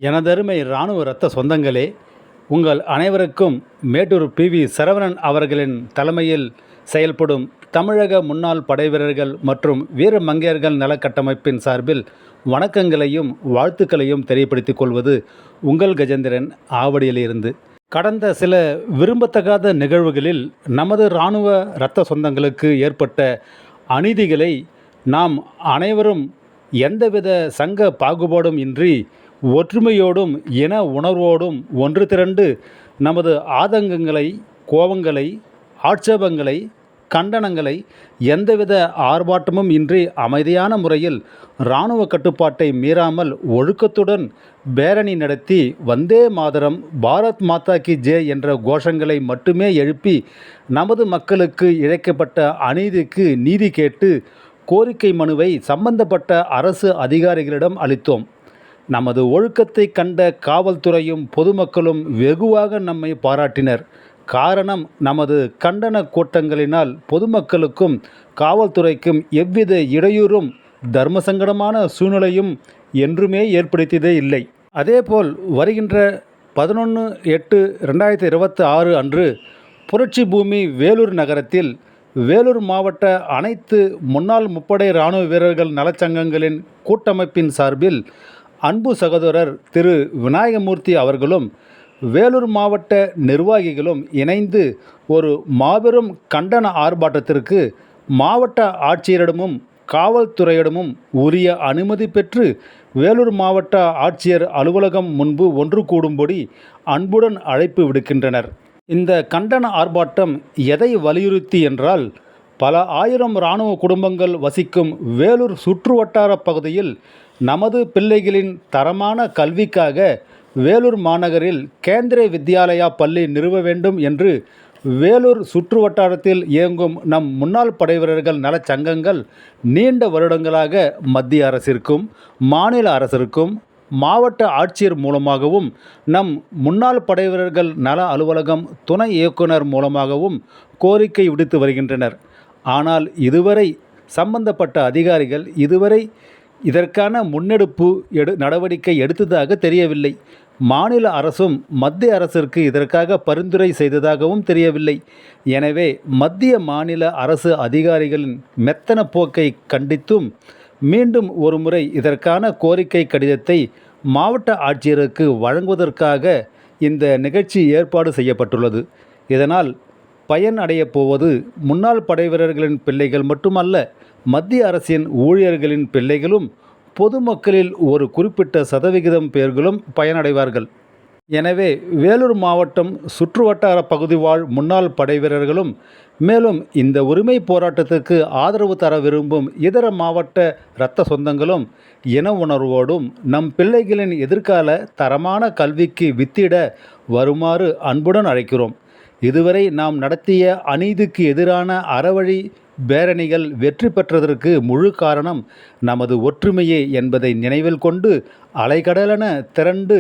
எனதருமை இராணுவ இரத்த சொந்தங்களே, உங்கள் அனைவருக்கும் மேட்டூர் பி.வி. சரவணன் அவர்களின் தலைமையில் செயல்படும் தமிழக முன்னாள் படைவீரர்கள் மற்றும் வீர மங்கையர்கள் நலக்கட்டமைப்பின் சார்பில் வணக்கங்களையும் வாழ்த்துக்களையும் தெரியப்படுத்திக் கொள்வது உங்கள் கஜேந்திரன், ஆவடியிலிருந்து. கடந்த சில விரும்பத்தகாத நிகழ்வுகளில் நமது இராணுவ இரத்த சொந்தங்களுக்கு ஏற்பட்ட அநீதிகளை நாம் அனைவரும் எந்தவித சங்க பாகுபாடும் இன்றி ஒற்றுமையோடும் இன உணர்வோடும் ஒன்று திரண்டு நமது ஆதங்கங்களை, கோபங்களை, ஆட்சேபங்களை, கண்டனங்களை எந்தவித ஆர்ப்பாட்டமும் இன்றி அமைதியான முறையில் இராணுவ கட்டுப்பாட்டை மீறாமல் ஒழுக்கத்துடன் பேரணி நடத்தி வந்தே மாதரம், பாரத் மாதா கி ஜெய் என்ற கோஷங்களை மட்டுமே எழுப்பி நமது மக்களுக்கு இழைக்கப்பட்ட அநீதிக்கு நீதி கேட்டு கோரிக்கை மனுவை சம்பந்தப்பட்ட அரசு அதிகாரிகளிடம் அளித்தோம். நமது ஒழுக்கத்தை கண்ட காவல்துறையும் பொதுமக்களும் வெகுவாக நம்மை பாராட்டினர். காரணம், நமது கண்டன கூட்டங்களினால் பொதுமக்களுக்கும் காவல்துறைக்கும் எவ்வித இடையூறும் தர்மசங்கடமான சூழ்நிலையும் என்றுமே ஏற்படுத்தியதே இல்லை. அதேபோல் வருகின்ற 11/8/2026 அன்று புரட்சி பூமி வேலூர் நகரத்தில் வேலூர் மாவட்ட அனைத்து முன்னாள் முப்படை இராணுவ வீரர்கள் நலச்சங்கங்களின் கூட்டமைப்பின் சார்பில் அன்பு சகோதரர் திரு விநாயகமூர்த்தி அவர்களும் வேலூர் மாவட்ட நிர்வாகிகளும் இணைந்து ஒரு மாபெரும் கண்டன ஆர்ப்பாட்டத்திற்கு மாவட்ட ஆட்சியரிடமும் காவல்துறையிடமும் உரிய அனுமதி பெற்று வேலூர் மாவட்ட ஆட்சியர் அலுவலகம் முன்பு ஒன்று கூடும்படி அன்புடன் அழைப்பு விடுக்கின்றனர். இந்த கண்டன ஆர்ப்பாட்டம் எதை வலியுறுத்தி என்றால், பல ஆயிரம் இராணுவ குடும்பங்கள் வசிக்கும் வேலூர் சுற்றுவட்டார பகுதியில் நமது பிள்ளைகளின் தரமான கல்விக்காக வேலூர் மாநகரில் கேந்திரிய வித்யாலயா பள்ளி நிறுவ வேண்டும் என்று வேலூர் சுற்றுவட்டாரத்தில் இயங்கும் நம் முன்னாள் படைவீரர்கள் நலச்சங்கங்கள் நீண்ட வருடங்களாக மத்திய அரசிற்கும் மாநில அரசிற்கும் மாவட்ட ஆட்சியர் மூலமாகவும் நம் முன்னாள் படைவீரர்கள் நல அலுவலகம் துணை இயக்குனர் மூலமாகவும் கோரிக்கை விடுத்து வருகின்றனர். ஆனால் இதுவரை சம்பந்தப்பட்ட அதிகாரிகள் இதற்கான முன்னெடுப்பு நடவடிக்கை எடுத்ததாக தெரியவில்லை. மாநில அரசும் மத்திய அரசிற்கு இதற்காக பரிந்துரை செய்ததாகவும் தெரியவில்லை. எனவே மத்திய மாநில அரசு அதிகாரிகளின் மெத்தன போக்கை கண்டித்தும் மீண்டும் ஒருமுறை இதற்கான கோரிக்கை கடிதத்தை மாவட்ட ஆட்சியருக்கு வழங்குவதற்காக இந்த நிகழ்ச்சி ஏற்பாடு செய்யப்பட்டுள்ளது. இதனால் பயன் அடையப் போவது முன்னாள் படைவீரர்களின் பிள்ளைகள் மட்டுமல்ல, மத்திய அரசின் ஊழியர்களின் பிள்ளைகளும் பொதுமக்களில் ஒரு குறிப்பிட்ட சதவிகிதம் பேர்களும் பயனடைவார்கள். எனவே வேலூர் மாவட்டம் சுற்றுவட்டார பகுதி வாழ் முன்னாள் படைவீரர்களும் மேலும் இந்த உரிமை போராட்டத்திற்கு ஆதரவு தர விரும்பும் இதர மாவட்ட இரத்த சொந்தங்களும் இன உணர்வோடும் நம் பிள்ளைகளின் எதிர்கால தரமான கல்விக்கு வித்திட வருமாறு அன்புடன் அழைக்கிறோம். இதுவரை நாம் நடத்திய அநீதிக்கு எதிரான அறவழி பேரணிகள் வெற்றி பெற்றதற்கு முழு காரணம் நமது ஒற்றுமையே என்பதை நினைவில் கொண்டு அலைகடலென திரண்டு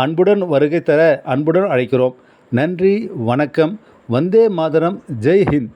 அன்புடன் வருகை தர அன்புடன் அழைக்கிறோம். நன்றி, வணக்கம். வந்தே மாதரம். ஜெய் ஹிந்த்.